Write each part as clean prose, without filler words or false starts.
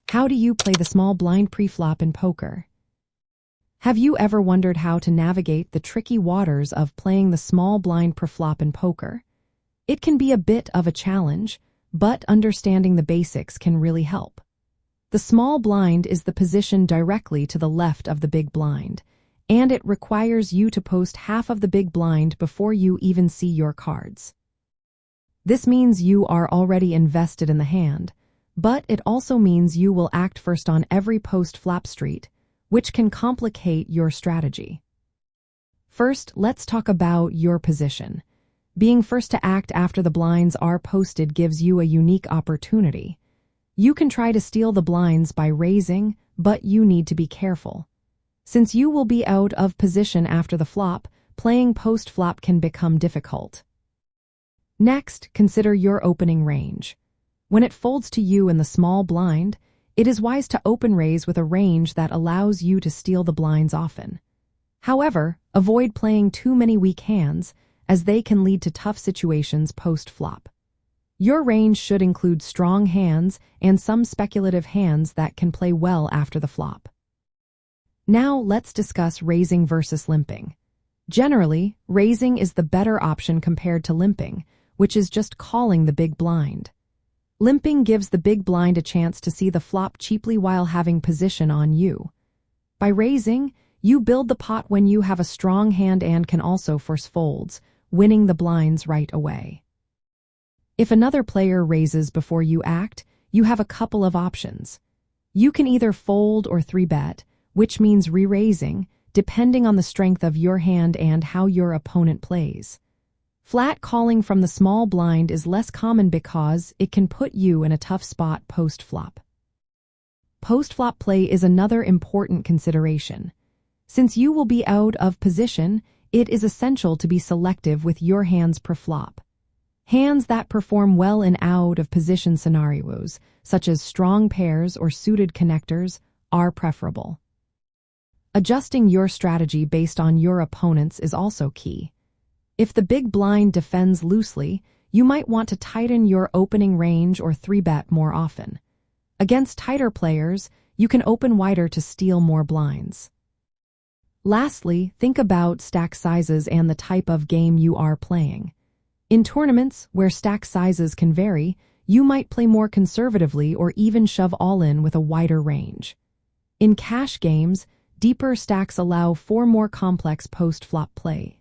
How do you play the small blind preflop in poker? Have you ever wondered how to navigate the tricky waters of playing the small blind preflop in poker? It can be a bit of a challenge, but understanding the basics can really help. The small blind is the position directly to the left of the big blind, and it requires you to post half of the big blind before you even see your cards. This means you are already invested in the hand, but it also means you will act first on every post-flop street, which can complicate your strategy. First, let's talk about your position. Being first to act after the blinds are posted gives you a unique opportunity. You can try to steal the blinds by raising, but you need to be careful. Since you will be out of position after the flop, playing post-flop can become difficult. Next, consider your opening range. When it folds to you in the small blind, it is wise to open raise with a range that allows you to steal the blinds often. However, avoid playing too many weak hands, as they can lead to tough situations post-flop. Your range should include strong hands and some speculative hands that can play well after the flop. Now let's discuss raising versus limping. Generally, raising is the better option compared to limping, which is just calling the big blind. Limping gives the big blind a chance to see the flop cheaply while having position on you. By raising, you build the pot when you have a strong hand and can also force folds, winning the blinds right away. If another player raises before you act, you have a couple of options. You can either fold or 3-bet, which means re-raising, depending on the strength of your hand and how your opponent plays. Flat calling from the small blind is less common because it can put you in a tough spot post-flop. Post-flop play is another important consideration. Since you will be out of position, it is essential to be selective with your hands per flop. Hands that perform well in out-of-position scenarios, such as strong pairs or suited connectors, are preferable. Adjusting your strategy based on your opponents is also key. If the big blind defends loosely, you might want to tighten your opening range or 3-bet more often. Against tighter players, you can open wider to steal more blinds. Lastly, think about stack sizes and the type of game you are playing. In tournaments, where stack sizes can vary, you might play more conservatively or even shove all in with a wider range. In cash games, deeper stacks allow for more complex post-flop play.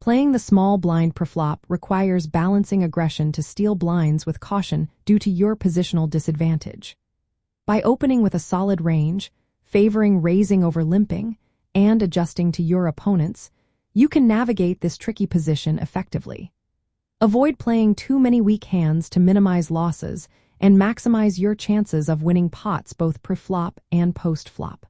Playing the small blind preflop requires balancing aggression to steal blinds with caution due to your positional disadvantage. By opening with a solid range, favoring raising over limping, and adjusting to your opponents, you can navigate this tricky position effectively. Avoid playing too many weak hands to minimize losses and maximize your chances of winning pots both pre-flop and post-flop.